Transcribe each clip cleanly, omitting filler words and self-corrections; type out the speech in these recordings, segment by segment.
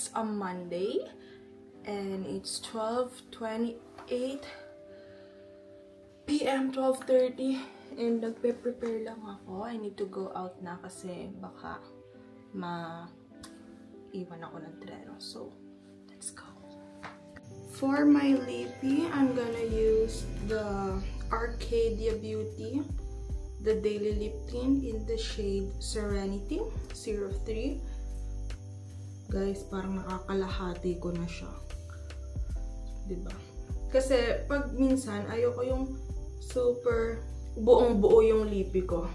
It's a Monday and it's 12:28 p.m. 12:30 and nagpe-prepare lang ako. I need to go out na kasi baka iwan ako ng treno. So, let's go. For my lippy, I'm gonna use the Arcadia Beauty, the Daily Lip Tint in the shade Serenity 03. Guys, parang nakakalahati ko na siya. Diba? Kasi pag minsan, ayoko yung super buong-buo yung lippy ko.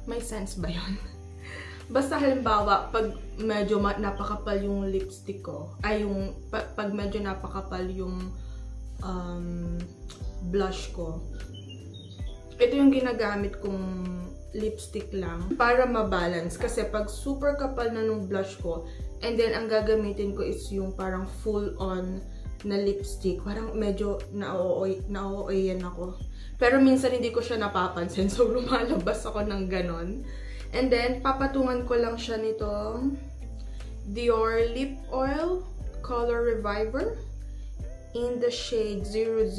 May sense ba yun? Basta halimbawa, pag medyo napakapal yung lipstick ko, ay yung, pag medyo napakapal yung blush ko, ito yung ginagamit kong lipstick lang para mabalance. Kasi pag super kapal na nung blush ko, and then ang gagamitin ko is yung parang full-on na lipstick, parang medyo na-OOY-yan ako. Pero minsan hindi ko siya napapansin, so lumalabas ako ng ganon. And then, papatungan ko lang siya nito Dior Lip Oil Color Reviver in the shade 000.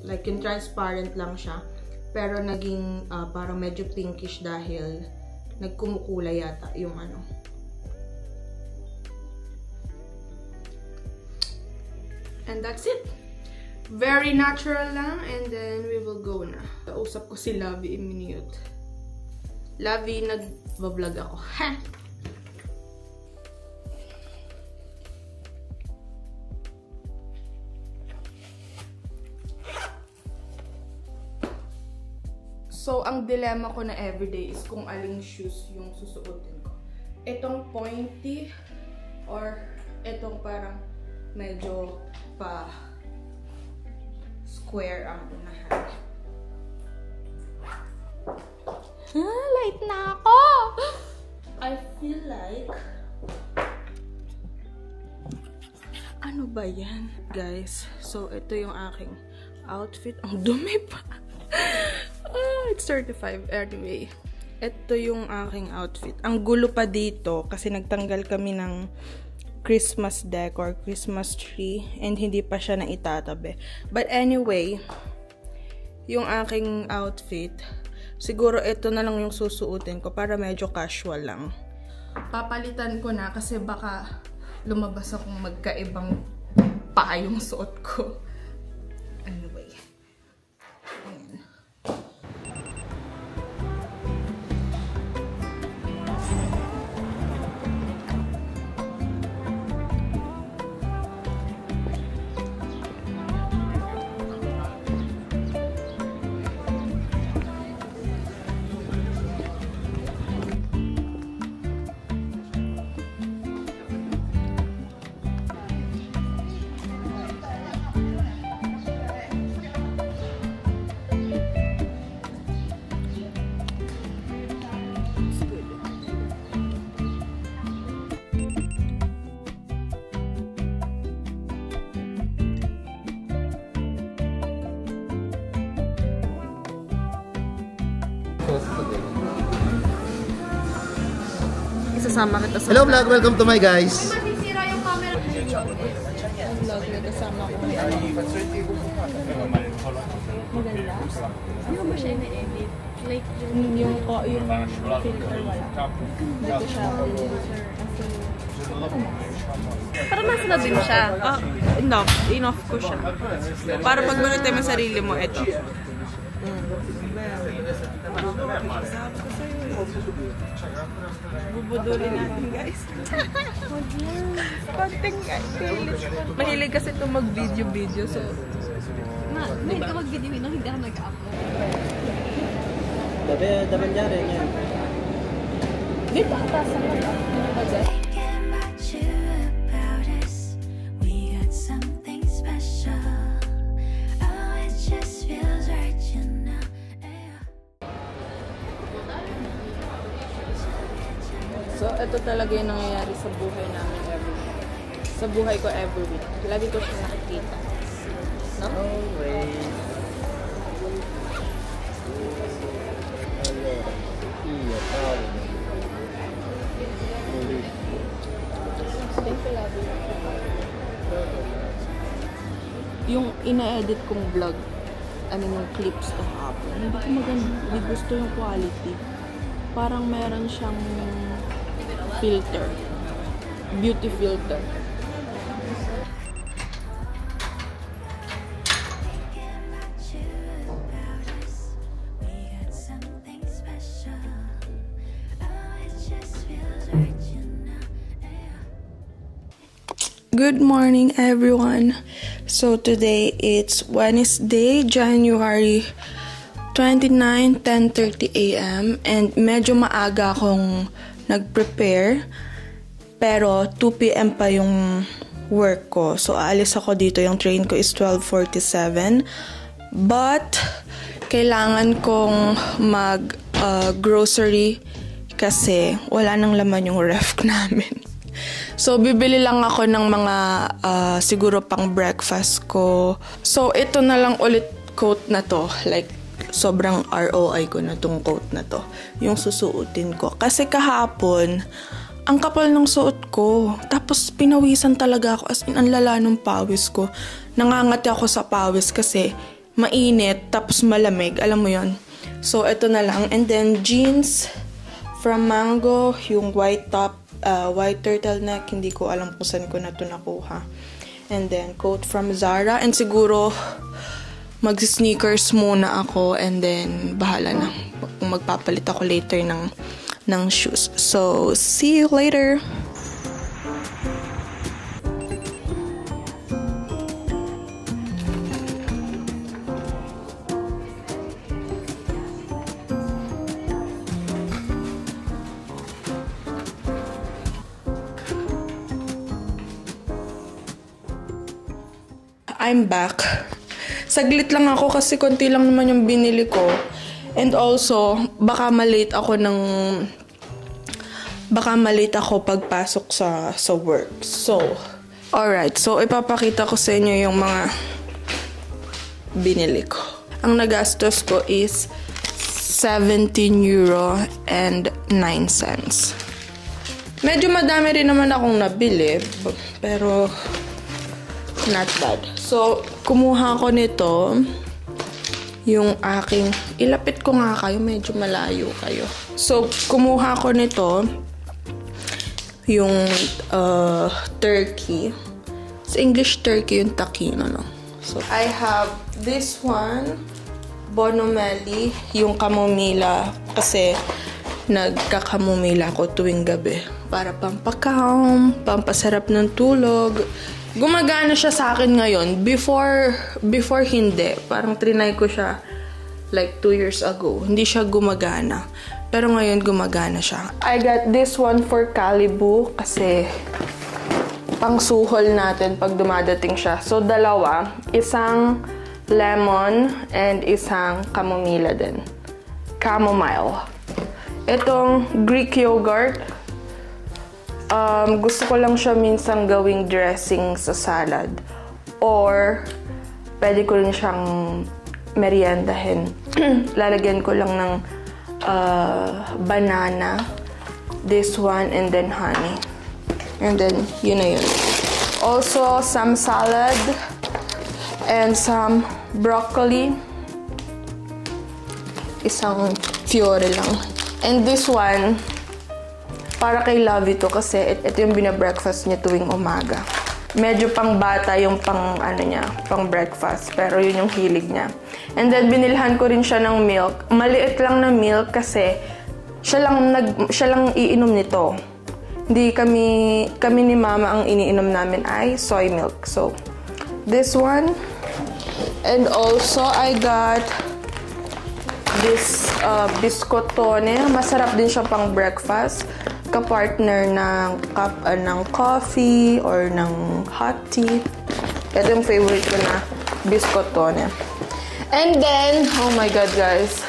Like, yung transparent lang siya. Pero naging parang medyo pinkish dahil nagkumukulay yata yung ano. And that's it. Very natural lang. And then we will go na. Kausap ko si Lavi i-minute. Lavi, nag-vlog ako. Ha! So, ang dilemma ko na everyday is kung aling shoes yung susuotin ko. Itong pointy or itong parang medyo pa square ang unahan. Light na ako! I feel like... Ano ba yan? Guys, so ito yung aking outfit. Ang dumi pa! It's 35 anyway. Ito yung aking outfit. Ang gulo pa dito kasi nagtanggal kami ng Christmas decor, Christmas tree, and hindi pa siya na itatabi. But anyway, yung aking outfit, siguro ito na lang yung susuotin ko para medyo casual lang. Papalitan ko na kasi baka lumabas akong magkaibang pa yung suot ko. Anyway. Ayan. Isasama kita sa... Hello vlog! Welcome to my guys! Masisira yung camera. Vlog na kasama ko. Maganda? Hindi ko ba siya ina-edit? Like yung filter wala. Hindi ko siya para masala din siya. Enough ko siya. Para pag manatay mo sarili mo, eto. Bubudulin natin, guys. Konting guys. Mahilig kasi ito mag-video-video. So, mahilig ka mag-video-video, hindi ako nag-upload. Daban niya rin yan. Di ba? Tasa mag-upload. So, ito talaga yung nangyayari sa buhay namin every week. Sa buhay ko every week. Lagi ko siya nakikita. No? Always. Yung ina-edit kong vlog, yung clips kahapon, hindi ko maganda. Hindi gusto yung quality. Parang meron siyang filter. Beauty filter. Good morning, everyone. So today it's Wednesday, January 29, 10:30 a.m. and medyo maaga akong nag-prepare, pero 2 p.m. pa yung work ko. So aalis ako dito, yung train ko is 12:47. But kailangan kong mag-grocery kasi wala nang laman yung ref namin. So, bibili lang ako ng mga siguro pang breakfast ko. So, ito na lang ulit coat na to. Like, sobrang ROI ko na tong coat na to. Yung susuotin ko. Kasi kahapon, ang kapal ng suot ko. Tapos, pinawisan talaga ako. As in, ang lala ng pawis ko. Nangangati ako sa pawis kasi mainit, tapos malamig. Alam mo yon. So, ito na lang. And then, jeans from Mango, yung white top. White turtleneck, hindi ko alam kung saan ko na ito nakuha. And then, coat from Zara. And siguro, mag-sneakers muna ako. And then, bahala na. Magpapalit ako later ng shoes. So, see you later! I'm back. Saglit lang ako kasi konti lang naman yung binili ko. And also, baka malate ako pagpasok sa work. So, alright. So, ipapakita ko sa inyo yung mga binili ko. Ang nagastos ko is 17 euro and 9 cents. Medyo madami rin naman akong nabili, pero not bad. So, kumuha ko nito, yung aking, ilapit ko nga kayo, medyo malayo kayo. So, kumuha ko nito, yung turkey. Sa English, turkey yung takino, no? So, I have this one, Bonomelli, yung kamomila, kasi nagkakamomila ko tuwing gabi. Para pampakam, pampasarap ng tulog. Gumagana siya sa akin ngayon. Before hindi. Parang trinay ko siya like 2 years ago. Hindi siya gumagana. Pero ngayon gumagana siya. I got this one for Calibu kasi pang suhol natin pag dumadating siya. So, dalawa. Isang lemon and isang chamomile din. Chamomile. Itong Greek yogurt. Gusto ko lang siya minsan gawing dressing sa salad. Or, pwede ko rin siyang meriendahin. Lalagyan ko lang ng banana, this one, and then honey. And then, yun na yun. Also, some salad and some broccoli. Isang fiore lang. And this one, para kay Love ito kasi ito yung binabreakfast niya tuwing umaga. Medyo pang bata yung pang breakfast, pero yun yung hilig niya. And then binilhan ko rin siya ng milk. Maliit lang na milk kasi siya lang iinom nito. Hindi kami ni Mama ang iniinom namin ay soy milk. So this one, and also I got this biscottone. Masarap din siya pang breakfast. Ka-partner ng coffee or ng hot tea. Ito yung favorite ko na biscottone. And then, oh my God guys,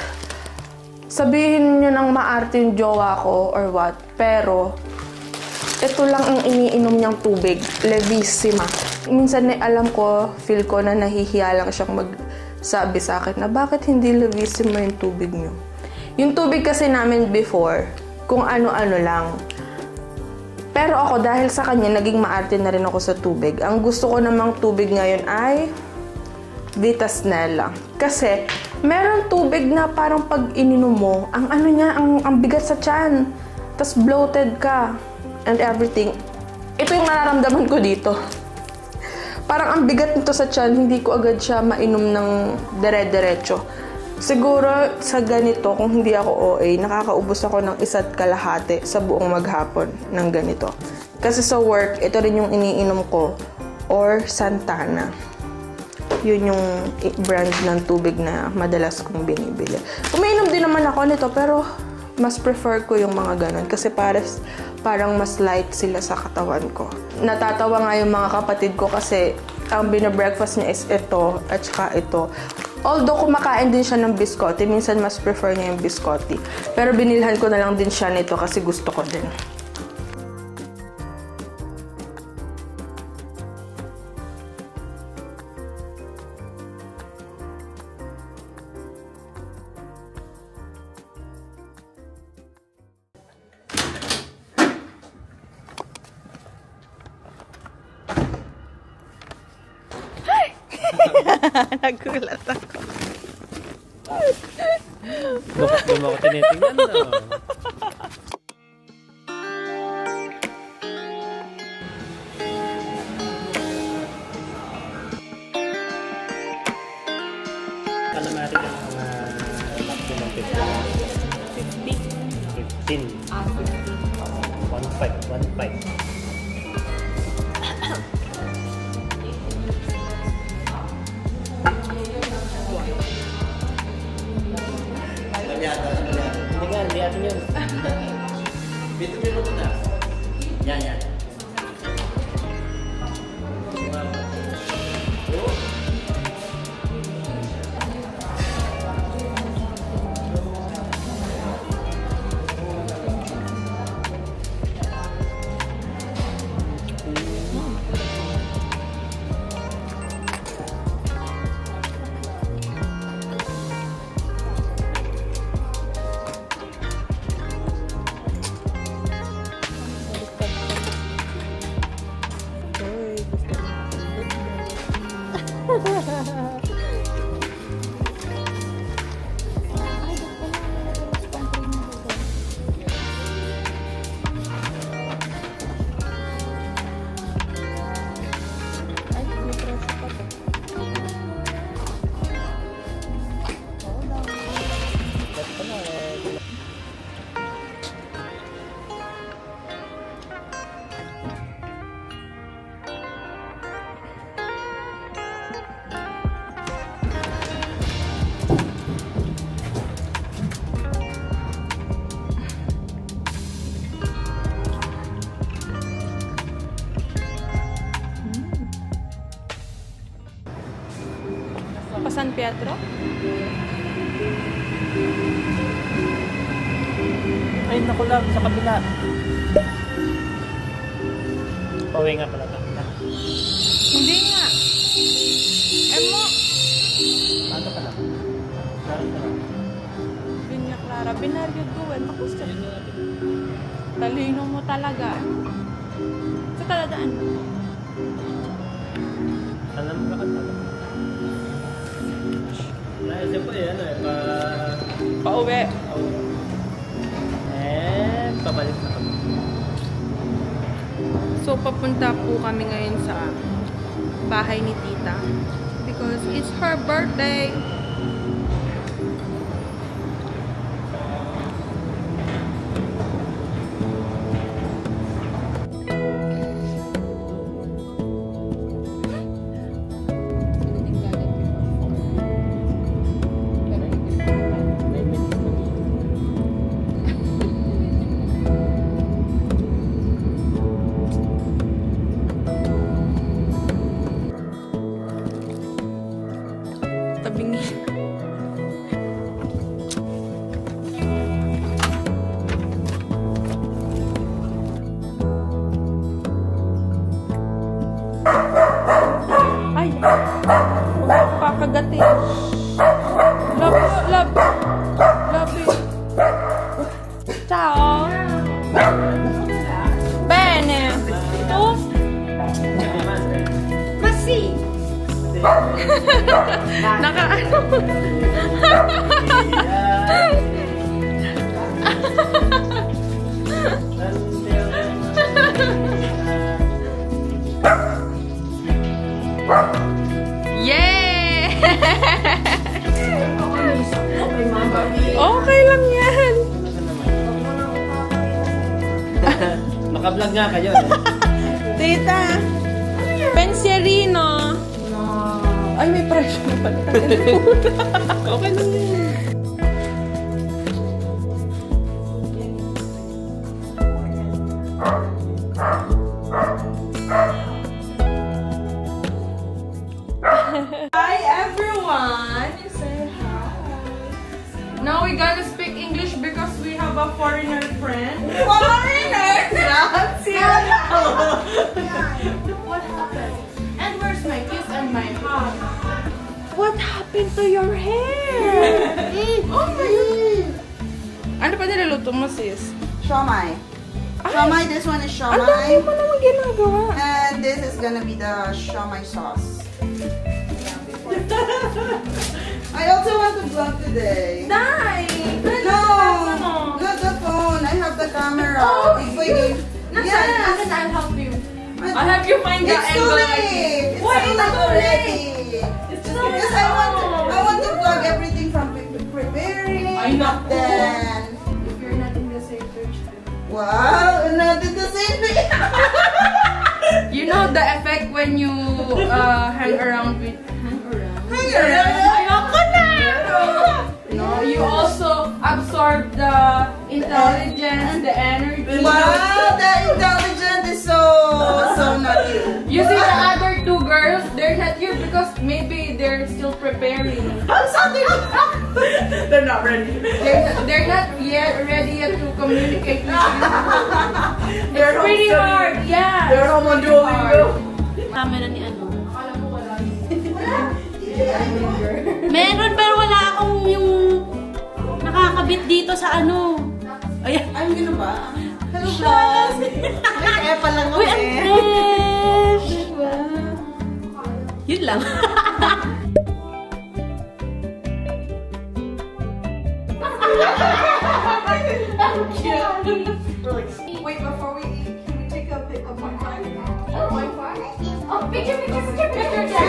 sabihin nyo nang maarte yung jowa ko or what, pero ito lang ang iniinom niyang tubig, Levissima. Minsan alam ko, feel ko na nahihiya lang siyang magsabi sa akin na bakit hindi Levissima yung tubig niyo. Yung tubig kasi namin before, kung ano-ano lang. Pero ako, dahil sa kanya, naging maarte na rin ako sa tubig. Ang gusto ko namang tubig ngayon ay Vitasnella. Kasi, meron tubig na parang pag ininom mo, ang ano niya, ang bigat sa tiyan. Tapos bloated ka. And everything. Ito yung nararamdaman ko dito. Parang ang bigat nito sa tiyan, hindi ko agad siya mainom ng dire-diretso. Siguro sa ganito, kung hindi ako OA, nakakaubos ako ng 1.5 sa buong maghapon ng ganito. Kasi sa work, ito rin yung iniinom ko, or Santana. Yun yung brand ng tubig na madalas kong binibili. Umiinom din naman ako nito, pero mas prefer ko yung mga ganun. Kasi parang mas light sila sa katawan ko. Natatawa nga yung mga kapatid ko kasi ang binabreakfast niya is ito at saka ito. Although kumakain din siya ng biscotti, minsan mas prefer niya yung biscotti. Pero binilhan ko na lang din siya nito kasi gusto ko din. Nagulat ako. Bakit mo ako tinitingnan na? Calamari ka mga maximum 15. 1.5. Hindi natin yun. Bito mo na. Yan. San Pietro? Ay, naku lang, sa kabila. Pauwi nga pala tayo. Hindi nga. Mo. Ano pala? Binya Clara. Binaryo duwen. Ako siya. Talino mo talaga. Sa taladaan. Alam mo ka talaga. Naisip ko Pauwi. Pabalik na kami. So, papunta po kami ngayon sa bahay ni Tita. Because it's her birthday. Sexy! Naka-ano? Yay! Okay lang yan. Naka-vlog nga kayo. Tita, Pensierino. Ay, may pressure pala. Okay lang yun. Hi everyone! Say hi. Now we gotta speak English because we have a foreigner friend. Foreigner! What happened? And where's my kiss and my hug? What happened to your hair? Oh my God! Ano pa niluluto mo, sis? Siomai. Siomai, this one is Ang dami siomai. mo naman ginagawa. And this is gonna be the siomai sauce. I also want to vlog today. Dai! No! Not the phone. I have the camera. Oh, Big boy. Yes! I'll help you. I'll help you find the It's too angle. late. Why is it too late? It's Just too because I want to vlog everything from preparing. I know. Then, If you're not in the same church, wow, not in the same thing. you know the effect when you hang around with Hang around. Ayoko na! No, you also absorb the intelligence, the energy. Wow, the intelligent is so not you. You see the other two girls, they're not here because maybe they're still preparing. They're not ready. They're not yet ready yet to communicate with you. It's pretty hard, yeah. They're home on Duolingo. Camera ni ano. Alam mo wala. Meron pero wala akong yung nakakabit dito sa ano. Ayan. Ay, gano'n ba? Hello, vlog. Kaya pa lang Uy, ang fresh! Yun lang. Wait, before we eat, can we take a pic of one time? Oh, picture.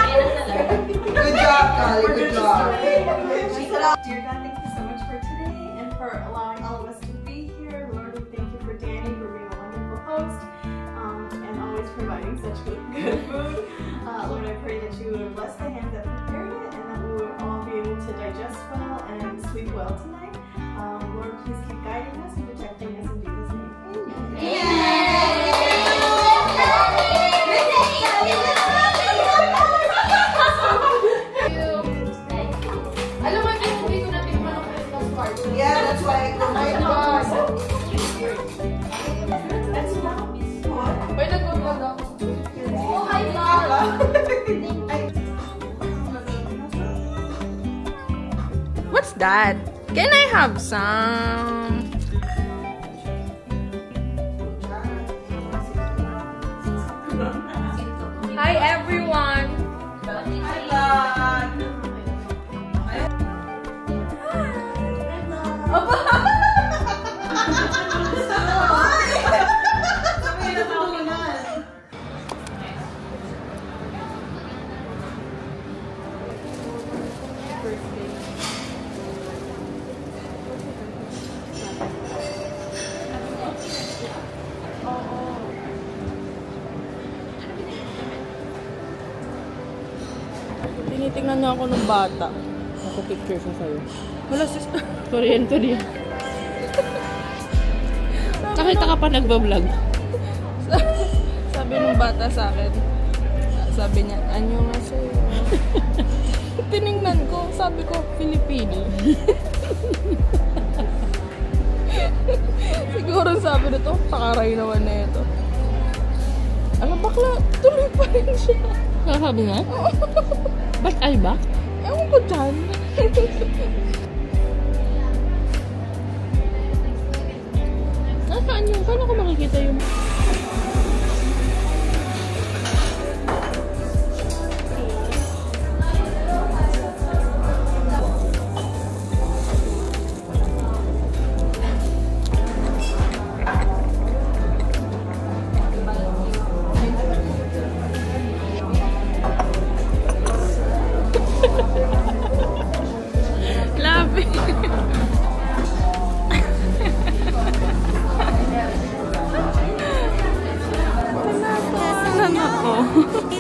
Good job, Kali. Good job. Dear God, thank you so much for today and for allowing all of us to be here. Lord, we thank you for Danny for being a wonderful host and always providing such good food. Lord, I pray that you would bless the hands that prepared it and that we would all be able to digest well and sleep well tonight. Lord, please keep guiding us and protecting us in Jesus' name. Alam mo, hindi ko natikman ang Christmas party. Yeah, that's why I combined box. May nag-vlog ako. Oh my God! What's that? Can I have some? Hi everyone! Tinitingnan niya ako ng bata. Ako picture siya sa'yo. Wala sister. Korean. Nakita ka pa nagbablog. Sabi ng bata sa akin. Sabi niya, anyo nga sa'yo. Tiningnan ko. Sabi ko, Filipino. Siguro sabi nito, pakaray naman na ito. Ano bakla? Tuloy pa rin siya. Sabi nga? Ba't ay ba? Ewan ko dyan. makita yung... Labi. Ano ako?